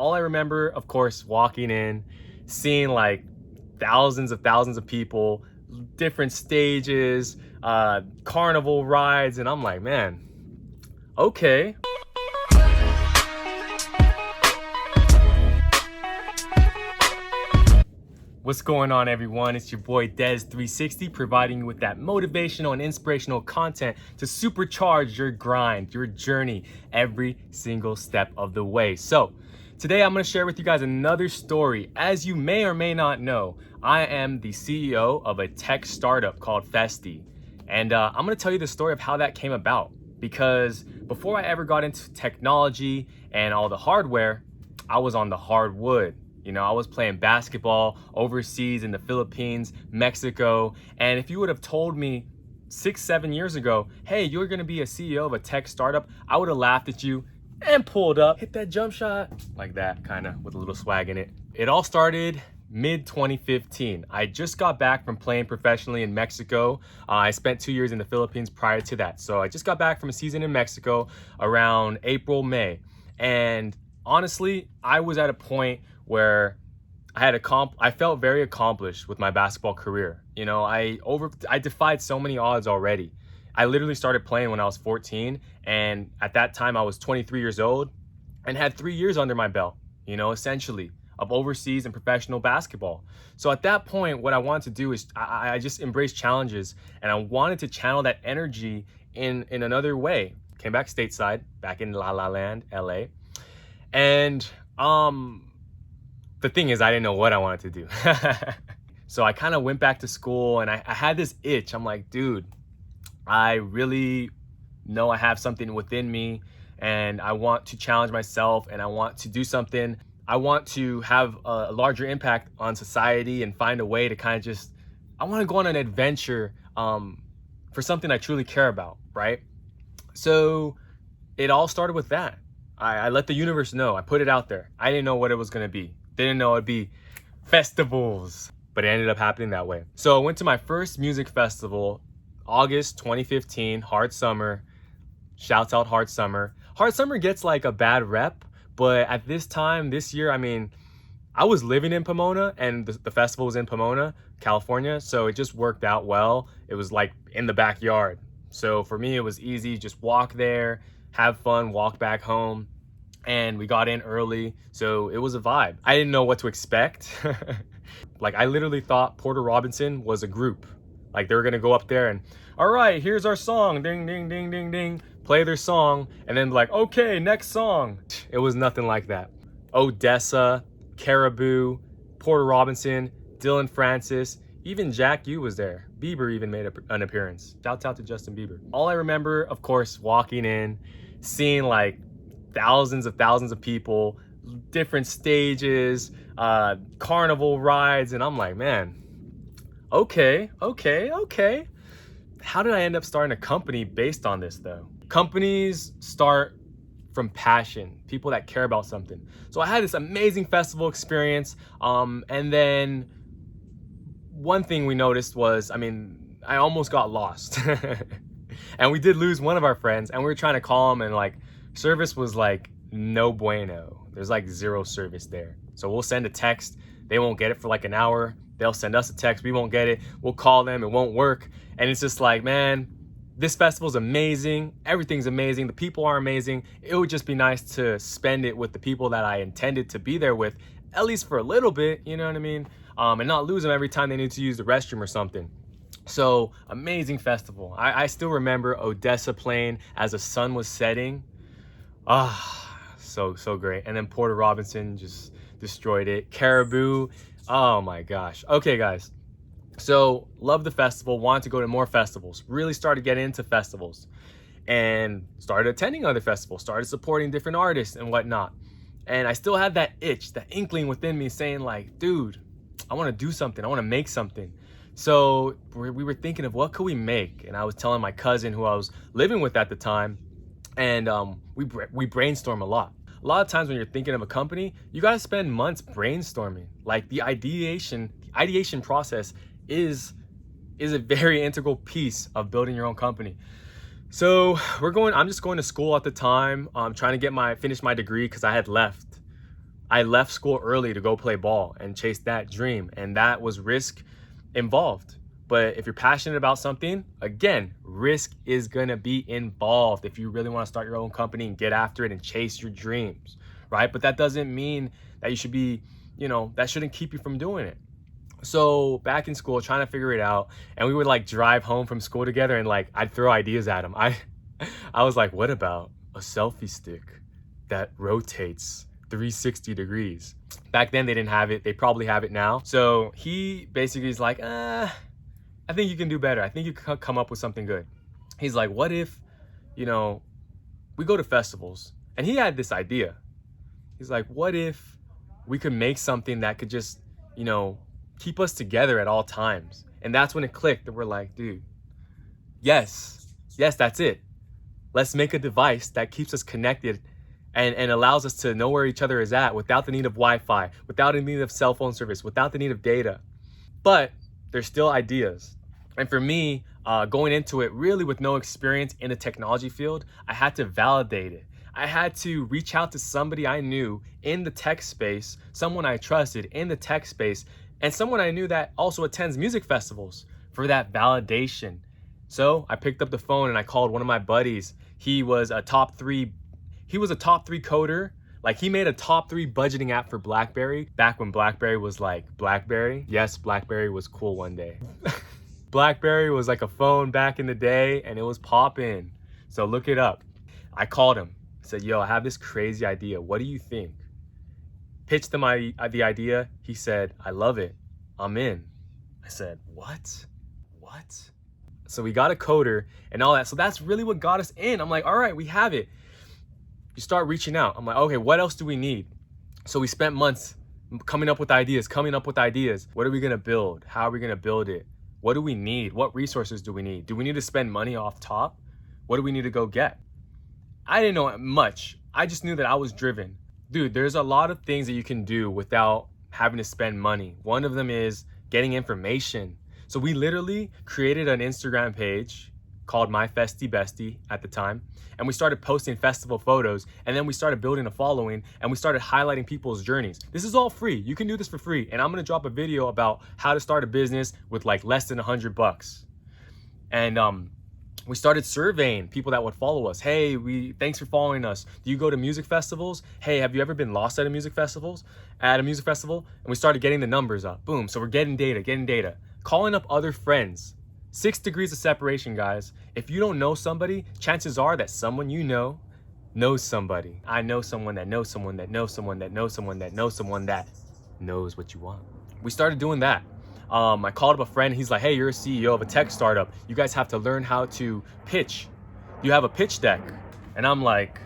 All I remember, of course, walking in, seeing like thousands of people, different stages, carnival rides, and I'm like, man, okay. What's going on, everyone? It's your boy Des360, providing you with that motivational and inspirational content to supercharge your grind, your journey, every single step of the way. So today I'm going to share with you guys another story. As you may or may not know, I am the CEO of a tech startup called Festi. And I'm going to tell you the story of how that came about, because before I ever got into technology and all the hardware, I was on the hardwood. You know, I was playing basketball overseas in the Philippines, Mexico. And if you would have told me 6-7 years ago, hey, you're going to be a CEO of a tech startup, I would have laughed at you and pulled up, hit that jump shot like that, kind of with a little swag in it. It all started mid 2015. I just got back from playing professionally in Mexico. I spent 2 years in the Philippines prior to that. So I just got back from a season in Mexico around April, May. And honestly, I was at a point where I felt very accomplished with my basketball career. You know, I defied so many odds already. I literally started playing when I was 14, and at that time I was 23 years old and had 3 years under my belt, you know, essentially, of overseas and professional basketball. So at that point, what I wanted to do is I just embraced challenges, and I wanted to channel that energy in another way. Came back stateside, back in La La Land, LA. And the thing is, I didn't know what I wanted to do. So I kind of went back to school, and I had this itch. I'm like, dude, I really know I have something within me, and I want to challenge myself, and I want to do something. I want to have a larger impact on society and find a way to kind of I want to go on an adventure for something I truly care about, right? So it all started with that. I let the universe know. I put it out there. I didn't know what it was going to be. Didn't know it'd be festivals, but it ended up happening that way. So I went to my first music festival, August 2015, Hard Summer. Shouts out Hard Summer. Hard Summer gets like a bad rep, but at this time, this year, I mean, I was living in Pomona, and the festival was in Pomona, California. So it just worked out well. It was like in the backyard. So for me, it was easy. Just walk there, have fun, walk back home. And we got in early, so it was a vibe. I didn't know what to expect. Like, I literally thought Porter Robinson was a group. Like, they were gonna go up there and, all right, here's our song, ding, ding, ding, ding, ding, play their song, and then be like, okay, next song. It was nothing like that. Odessa, Caribou, Porter Robinson, Dylan Francis, even Jack U was there. Bieber even made an appearance. Shouts out to Justin Bieber. All I remember, of course, walking in, seeing like thousands of people, different stages, carnival rides, and I'm like, man, okay. How did I end up starting a company based on this, though? Companies start from passion, people that care about something. So I had this amazing festival experience, and then one thing we noticed was, I almost got lost. And we did lose one of our friends, and we were trying to call him, and like, service was like no bueno. There's like zero service there. So we'll send a text, they won't get it for like an hour. They'll send us a text, we won't get it. We'll call them, it won't work. And it's just like, man, this festival's amazing. Everything's amazing. The people are amazing. It would just be nice to spend it with the people that I intended to be there with, at least for a little bit, you know what I mean? And not lose them every time they need to use the restroom or something. So amazing festival. I still remember Odessa playing as the sun was setting. So great. And then Porter Robinson just destroyed it. Caribou, oh my gosh. Okay, guys. So love the festival, wanted to go to more festivals, really started getting into festivals, and started attending other festivals, started supporting different artists and whatnot. And I still had that itch, that inkling within me saying like, dude, I want to do something. I want to make something. So we were thinking of what could we make? And I was telling my cousin who I was living with at the time, and we brainstorm a lot. A lot of times when you're thinking of a company, you got to spend months brainstorming. Like the ideation process is a very integral piece of building your own company. So I'm just going to school at the time, trying to finish my degree, because I had left I left school early to go play ball and chase that dream. And that was risk involved. But if you're passionate about something, again, risk is gonna be involved if you really wanna start your own company and get after it and chase your dreams, right? But that doesn't mean that you should be, that shouldn't keep you from doing it. So back in school, trying to figure it out, and we would like drive home from school together, and like I'd throw ideas at him. I was like, what about a selfie stick that rotates 360 degrees? Back then they didn't have it. They probably have it now. So he basically is like, I think you can do better. I think you can come up with something good. He's like, what if, we go to festivals? And he had this idea. He's like, what if we could make something that could just, keep us together at all times? And that's when it clicked, and we're like, dude, yes, that's it. Let's make a device that keeps us connected and allows us to know where each other is at without the need of Wi-Fi, without the need of cell phone service, without the need of data. But there's still ideas. And for me, going into it really with no experience in the technology field, I had to validate it. I had to reach out to somebody I knew in the tech space, someone I trusted in the tech space, and someone I knew that also attends music festivals for that validation. So I picked up the phone and I called one of my buddies. He was a top three coder. Like, he made a top 3 budgeting app for BlackBerry back when BlackBerry was like BlackBerry. Yes, BlackBerry was cool one day. BlackBerry was like a phone back in the day, and it was popping. So look it up. I called him. I said, yo, I have this crazy idea. What do you think? Pitched him the idea. He said, I love it. I'm in. I said, what? So we got a coder and all that. So that's really what got us in. I'm like, all right, we have it. You start reaching out. I'm like, okay, what else do we need? So we spent months coming up with ideas. What are we gonna build? How are we gonna build it? What do we need? What resources do we need? Do we need to spend money off top? What do we need to go get? I didn't know much. I just knew that I was driven. Dude, there's a lot of things that you can do without having to spend money. One of them is getting information. So we literally created an Instagram page called My Festy Bestie at the time. And we started posting festival photos, and then we started building a following, and we started highlighting people's journeys. This is all free. You can do this for free. And I'm gonna drop a video about how to start a business with like less than $100. And we started surveying people that would follow us. Hey, thanks for following us. Do you go to music festivals? Hey, have you ever been lost at a music festival? And we started getting the numbers up. Boom. So we're getting data. Calling up other friends. 6 degrees of separation, guys. If you don't know somebody, chances are that someone you know knows somebody. I know someone that knows someone that knows someone that knows someone that knows someone that knows what you want. We started doing that. I called up a friend. He's like, hey, you're a CEO of a tech startup. You guys have to learn how to pitch. You have a pitch deck. And I'm like,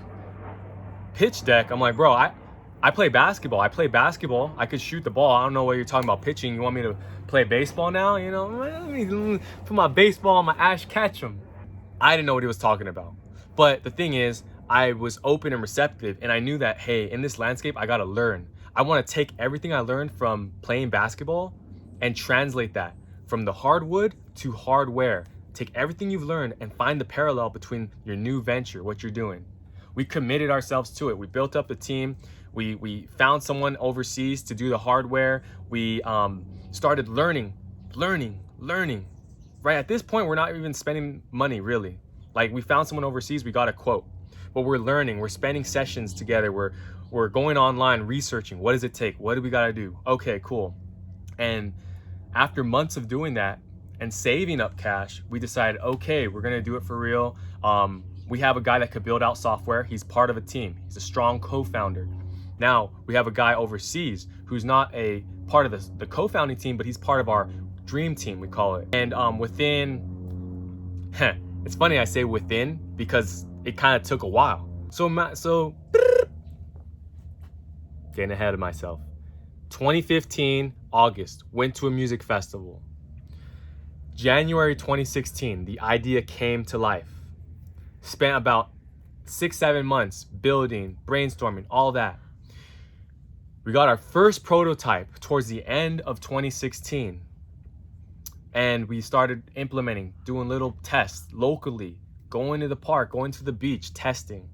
pitch deck? I'm like, bro, I play basketball. I could shoot the ball. I don't know what you're talking about pitching. You want me to play baseball now? Let me put my baseball on my Ash Ketchum. I didn't know what he was talking about. But the thing is, I was open and receptive, and I knew that, hey, in this landscape, I gotta learn. I wanna take everything I learned from playing basketball and translate that from the hardwood to hardware. Take everything you've learned and find the parallel between your new venture, what you're doing. We committed ourselves to it. We built up the team. We found someone overseas to do the hardware. We started learning. Right at this point, we're not even spending money really. Like, we found someone overseas, we got a quote. But we're learning, we're spending sessions together. We're going online, researching. What does it take? What do we gotta do? Okay, cool. And after months of doing that and saving up cash, we decided, okay, we're gonna do it for real. We have a guy that could build out software. He's part of a team. He's a strong co-founder. Now we have a guy overseas who's not a part of the co-founding team, but he's part of our dream team, we call it. And it's funny I say within because it kind of took a while. So getting ahead of myself. 2015, August, went to a music festival. January 2016, the idea came to life. Spent about 6-7 months building, brainstorming, all that. We got our first prototype towards the end of 2016. And we started implementing, doing little tests locally, going to the park, going to the beach, testing.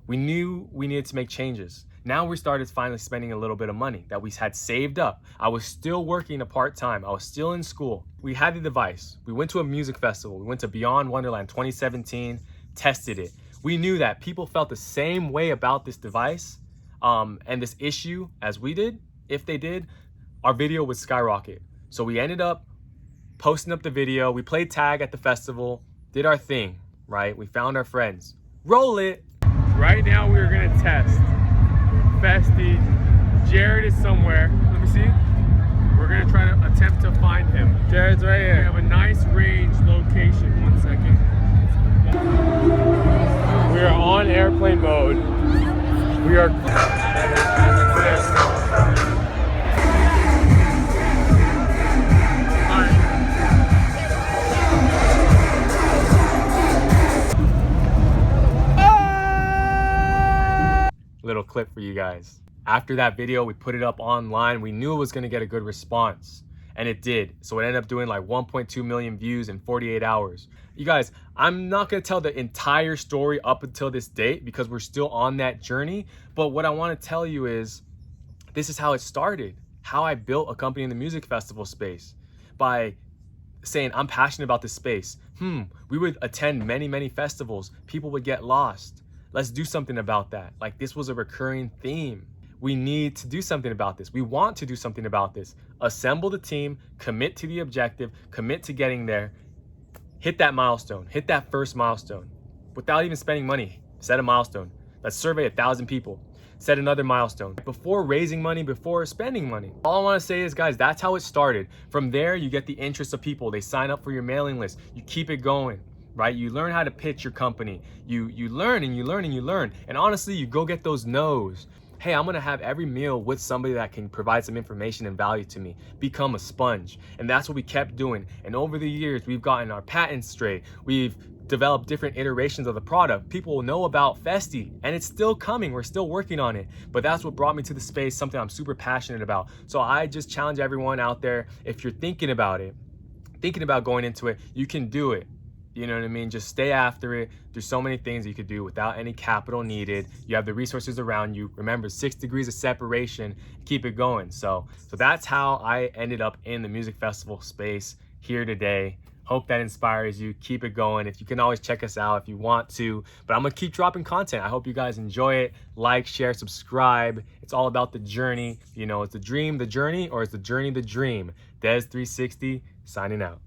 We knew we needed to make changes. Now we started finally spending a little bit of money that we had saved up. I was still working a part-time. I was still in school. We had the device. We went to a music festival. We went to Beyond Wonderland 2017, tested it. We knew that people felt the same way about this device and this issue as we did. If they did, our video would skyrocket. So we ended up posting up the video. We played tag at the festival, did our thing, right? We found our friends. Roll it. Right now we are gonna test Festy. Jared is somewhere. Let me see. We're gonna try to attempt to find him. Jared's right here. We have a nice range location. 1 second. We are on airplane mode. We are. Little clip for you guys. After that video, we put it up online. We knew it was gonna get a good response, and it did. So it ended up doing like 1.2 million views in 48 hours. You guys, I'm not gonna tell the entire story up until this date because we're still on that journey. But what I wanna tell you is, this is how it started. How I built a company in the music festival space. By saying, I'm passionate about this space. We would attend many festivals. People would get lost. Let's do something about that. Like, this was a recurring theme. We need to do something about this. We want to do something about this. Assemble the team, commit to the objective, commit to getting there, hit that milestone, hit that first milestone. Without even spending money, set a milestone. Let's survey 1,000 people, set another milestone. Before raising money, before spending money. All I wanna say is, guys, that's how it started. From there, you get the interest of people. They sign up for your mailing list. You keep it going. Right? You learn how to pitch your company. You learn and you learn and you learn. And honestly, you go get those no's. Hey, I'm gonna have every meal with somebody that can provide some information and value to me. Become a sponge. And that's what we kept doing. And over the years, we've gotten our patents straight. We've developed different iterations of the product. People will know about Festy, and it's still coming. We're still working on it. But that's what brought me to the space, something I'm super passionate about. So I just challenge everyone out there, if you're thinking about it, thinking about going into it, you can do it. You know what I mean? Just stay after it. There's so many things you could do without any capital needed. You have the resources around you. Remember, 6 degrees of separation. Keep it going. So that's how I ended up in the music festival space here today. Hope that inspires you. Keep it going. If you can always check us out if you want to. But I'm going to keep dropping content. I hope you guys enjoy it. Like, share, subscribe. It's all about the journey. You know, it's the dream, the journey, or it's the journey, the dream. Des360 signing out.